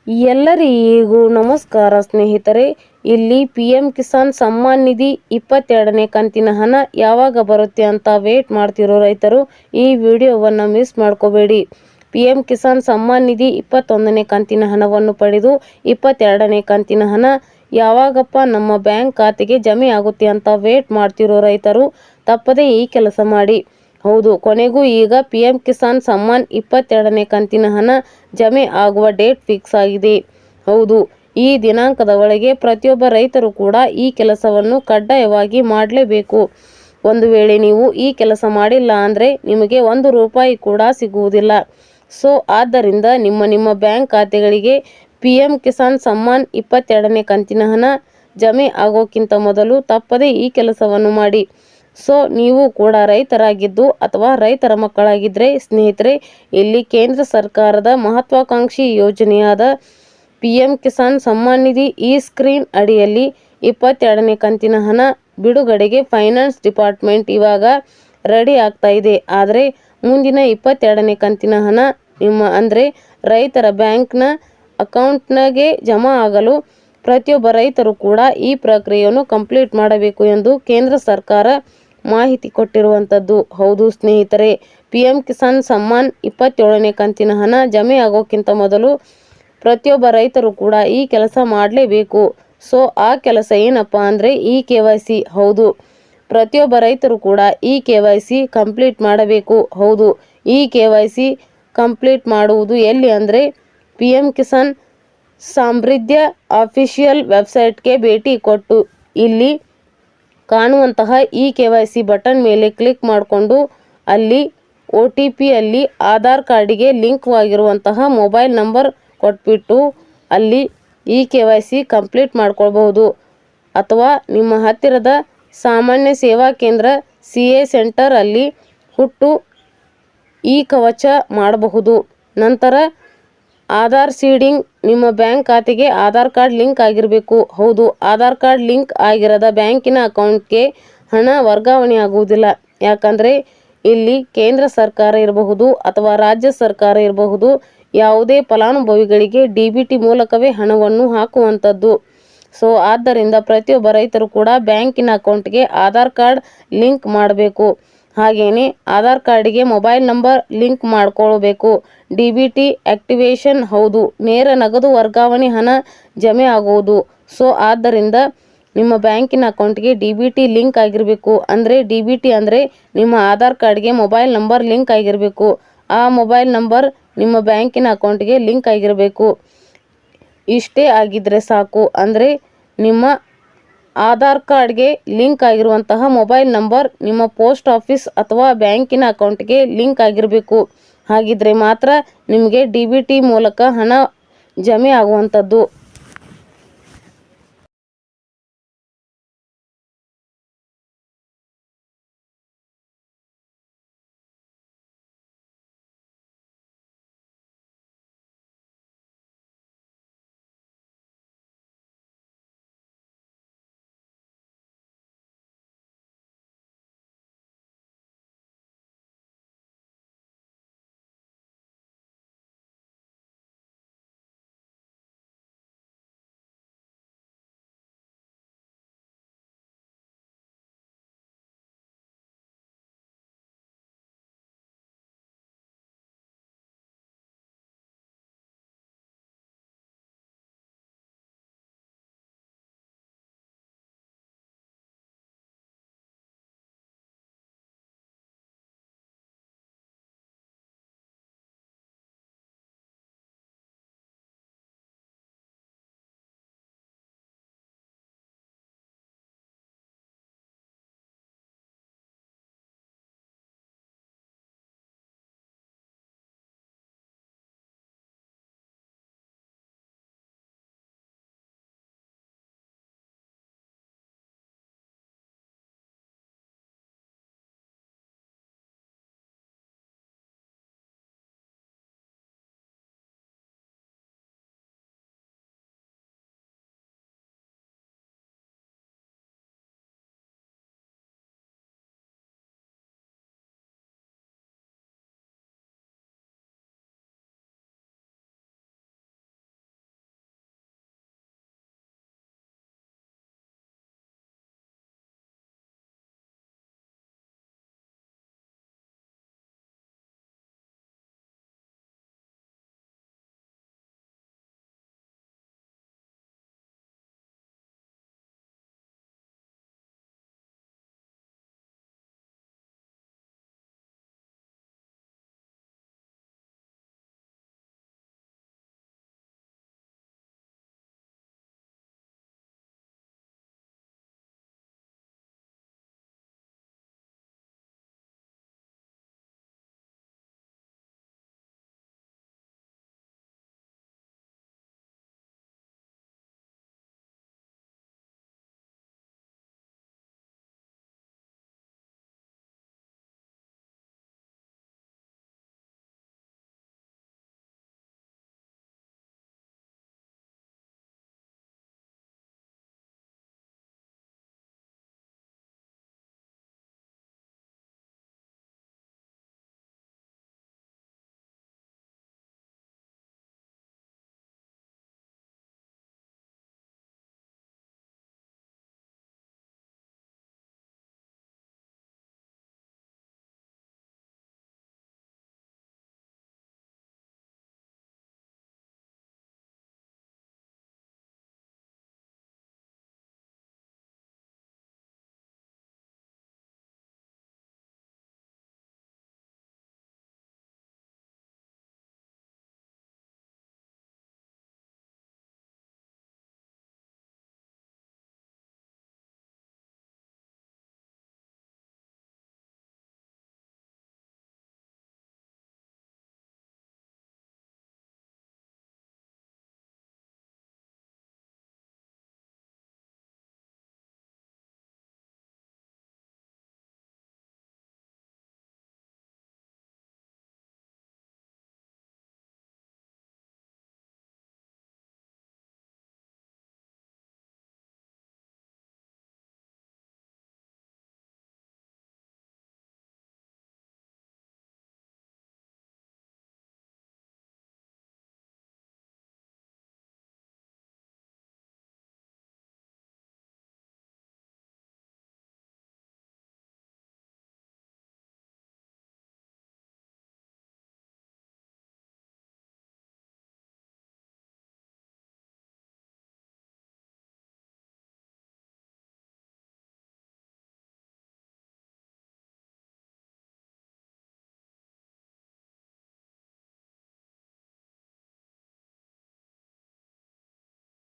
ಎಲ್ಲರಿಗೂ ನಮಸ್ಕಾರ ಸ್ನೇಹಿತರೆ. ಇಲ್ಲಿ PM ಕಿಸಾನ್ ಸಮ್ಮಾನ್ ನಿಧಿ 22ನೇ ಕಂತಿನ ಹಣ ಯಾವಾಗ ಬರುತ್ತೆ ಅಂತ ವೇಟ್ ಮಾಡ್ತಿರೋ ರೈತರು ಈ ವಿಡಿಯೋವನ್ನು ಮಿಸ್ ಮಾಡ್ಕೋಬೇಡಿ. PM ಕಿಸಾನ್ ಸಮ್ಮಾನ್ ನಿಧಿ 21ನೇ ಕಂತಿನ ಹಣವನ್ನು ಪಡೆದು 22ನೇ ಕಂತಿನ ಹಣ ಯಾವಾಗಪ್ಪ ನಮ್ಮ ಬ್ಯಾಂಕ್ ಖಾತೆಗೆ ಜಮೆ ಆಗುತ್ತೆ ಅಂತ ವೇಟ್ ಮಾಡ್ತಿರೋ ರೈತರು ತಪ್ಪದೇ ಈ ಕೆಲಸ ಮಾಡಿ. ಹೌದು, ಕೊನೆಗೂ ಈಗ PM ಕಿಸಾನ್ ಸಮ್ಮಾನ್ 22ನೇ ಕಂತಿನ ಹಣ ಜಮೆ ಆಗುವ ಡೇಟ್ ಫಿಕ್ಸ್ ಆಗಿದೆ. ಹೌದು, ಈ ದಿನಾಂಕದ ಒಳಗೆ ಪ್ರತಿಯೊಬ್ಬ ರೈತರು ಕೂಡ ಈ ಕೆಲಸವನ್ನು ಕಡ್ಡಾಯವಾಗಿ ಮಾಡಲೇಬೇಕು. ಒಂದು ವೇಳೆ ನೀವು ಈ ಕೆಲಸ ಮಾಡಿಲ್ಲ ಅಂದರೆ ನಿಮಗೆ 1 ರೂಪಾಯಿ ಕೂಡ ಸಿಗುವುದಿಲ್ಲ. ಸೊ ಆದ್ದರಿಂದ ನಿಮ್ಮ ಬ್ಯಾಂಕ್ ಖಾತೆಗಳಿಗೆ PM ಕಿಸಾನ್ ಸಮ್ಮಾನ್ 22ನೇ ಕಂತಿನ ಹಣ ಜಮೆ ಆಗೋಕ್ಕಿಂತ ಮೊದಲು ತಪ್ಪದೇ ಈ ಕೆಲಸವನ್ನು ಮಾಡಿ. ಸೊ ನೀವು ಕೂಡ ರೈತರಾಗಿದ್ದು ಅಥವಾ ರೈತರ ಮಕ್ಕಳಾಗಿದ್ದರೆ ಸ್ನೇಹಿತರೆ, ಇಲ್ಲಿ ಕೇಂದ್ರ ಸರ್ಕಾರದ ಮಹತ್ವಾಕಾಂಕ್ಷಿ ಯೋಜನೆಯಾದ PM ಕಿಸಾನ್ ಸಮ್ಮಾನ್ ನಿಧಿ ಈ ಸ್ಕ್ರೀನ್ ಅಡಿಯಲ್ಲಿ 22ನೇ ಕಂತಿನ ಹಣ ಬಿಡುಗಡೆಗೆ ಫೈನಾನ್ಸ್ ಡಿಪಾರ್ಟ್ಮೆಂಟ್ ಇವಾಗ ರೆಡಿ ಆಗ್ತಾ ಇದೆ. ಆದರೆ ಮುಂದಿನ 22ನೇ ಕಂತಿನ ಹಣ ಅಂದರೆ ರೈತರ ಬ್ಯಾಂಕ್ನ ಅಕೌಂಟ್ನಾಗೆ ಜಮಾ ಆಗಲು ಪ್ರತಿಯೊಬ್ಬ ರೈತರು ಕೂಡ ಈ ಪ್ರಕ್ರಿಯೆಯನ್ನು ಕಂಪ್ಲೀಟ್ ಮಾಡಬೇಕು ಎಂದು ಕೇಂದ್ರ ಸರ್ಕಾರ ಮಾಹಿತಿ ಕೊಟ್ಟಿರುವಂಥದ್ದು. ಹೌದು ಸ್ನೇಹಿತರೆ, PM ಕಿಸಾನ್ ಸಮ್ಮಾನ್ 27ನೇ ಕಂತಿನ ಹಣ ಜಮೆ ಆಗೋಕ್ಕಿಂತ ಮೊದಲು ಪ್ರತಿಯೊಬ್ಬ ರೈತರು ಕೂಡ ಈ ಕೆಲಸ ಮಾಡಲೇಬೇಕು. ಸೊ ಆ ಕೆಲಸ ಏನಪ್ಪ ಅಂದರೆ ಈ KYC. ಹೌದು, ಪ್ರತಿಯೊಬ್ಬ ರೈತರು ಕೂಡ ಈ KYC ಕಂಪ್ಲೀಟ್ ಮಾಡಬೇಕು. ಹೌದು, ಈ KYC ಕಂಪ್ಲೀಟ್ ಮಾಡುವುದು ಎಲ್ಲಿ ಅಂದರೆ PM ಕಿಸಾನ್ ಸಮೃದ್ಧ ಅಫಿಷಿಯಲ್ ವೆಬ್ಸೈಟ್ಗೆ ಭೇಟಿ ಕೊಟ್ಟು ಇಲ್ಲಿ ಕಾಣುವಂತಹ ಈ KYC ಬಟನ್ ಮೇಲೆ ಕ್ಲಿಕ್ ಮಾಡಿಕೊಂಡು ಅಲ್ಲಿ OTP ಅಲ್ಲಿ ಆಧಾರ್ ಕಾರ್ಡಿಗೆ ಲಿಂಕ್ ಆಗಿರುವಂತಹ ಮೊಬೈಲ್ ನಂಬರ್ ಕೊಟ್ಬಿಟ್ಟು ಅಲ್ಲಿ ಈ KYC ಕಂಪ್ಲೀಟ್ ಮಾಡ್ಕೊಳ್ಬಹುದು. ಅಥವಾ ನಿಮ್ಮ ಹತ್ತಿರದ ಸಾಮಾನ್ಯ ಸೇವಾ ಕೇಂದ್ರ CA ಸೆಂಟರ್ ಅಲ್ಲಿ ಹುಟ್ಟು ಈ ಕವಚ ಮಾಡಬಹುದು. ನಂತರ ಆಧಾರ್ ಸೀಡಿಂಗ್, ನಿಮ್ಮ ಬ್ಯಾಂಕ್ ಖಾತೆಗೆ ಆಧಾರ್ ಕಾರ್ಡ್ ಲಿಂಕ್ ಆಗಿರಬೇಕು. ಹೌದು, ಆಧಾರ್ ಕಾರ್ಡ್ ಲಿಂಕ್ ಆಗಿರದ ಬ್ಯಾಂಕಿನ ಅಕೌಂಟ್ಗೆ ಹಣ ವರ್ಗಾವಣೆ ಆಗುವುದಿಲ್ಲ. ಯಾಕಂದರೆ ಇಲ್ಲಿ ಕೇಂದ್ರ ಸರ್ಕಾರ ಇರಬಹುದು ಅಥವಾ ರಾಜ್ಯ ಸರ್ಕಾರ ಇರಬಹುದು, ಯಾವುದೇ ಫಲಾನುಭವಿಗಳಿಗೆ DBT ಮೂಲಕವೇ ಹಣವನ್ನು ಹಾಕುವಂಥದ್ದು. ಸೊ ಆದ್ದರಿಂದ ಪ್ರತಿಯೊಬ್ಬ ರೈತರು ಕೂಡ ಬ್ಯಾಂಕಿನ ಅಕೌಂಟ್ಗೆ ಆಧಾರ್ ಕಾರ್ಡ್ ಲಿಂಕ್ ಮಾಡಬೇಕು. ಹಾಗೆಯೇ ಆಧಾರ್ ಕಾರ್ಡಿಗೆ ಮೊಬೈಲ್ ನಂಬರ್ ಲಿಂಕ್ ಮಾಡ್ಕೊಳ್ಬೇಕು. DBT activation. ಹೌದು, ನೇರ ನಗದು ವರ್ಗಾವಣೆ ಹಣ ಜಮೆ ಆಗುವುದು. ಸೊ ಆದ್ದರಿಂದ ನಿಮ್ಮ ಬ್ಯಾಂಕಿನ ಅಕೌಂಟ್ಗೆ DBT ಲಿಂಕ್ ಆಗಿರಬೇಕು. ಅಂದರೆ DBT ಅಂದರೆ ನಿಮ್ಮ ಆಧಾರ್ ಕಾರ್ಡ್ಗೆ ಮೊಬೈಲ್ ನಂಬರ್ ಲಿಂಕ್ ಆಗಿರಬೇಕು. ಆ ಮೊಬೈಲ್ ನಂಬರ್ ನಿಮ್ಮ ಬ್ಯಾಂಕಿನ ಅಕೌಂಟ್ಗೆ ಲಿಂಕ್ ಆಗಿರಬೇಕು. ಇಷ್ಟೇ ಆಗಿದ್ದರೆ ಸಾಕು. ಅಂದರೆ ನಿಮ್ಮ ಆಧಾರ್ ಕಾರ್ಡ್ಗೆ ಲಿಂಕ್ ಆಗಿರುವಂತಹ ಮೊಬೈಲ್ ನಂಬರ್ ನಿಮ್ಮ ಪೋಸ್ಟ್ ಆಫೀಸ್ ಅಥವಾ ಬ್ಯಾಂಕಿನ ಅಕೌಂಟ್ಗೆ ಲಿಂಕ್ ಆಗಿರಬೇಕು. ಹಾಗಿದ್ರೆ ಮಾತ್ರ ನಿಮಗೆ DBT ಮೂಲಕ ಹಣ ಜಮೆ ಆಗುವಂಥದ್ದು.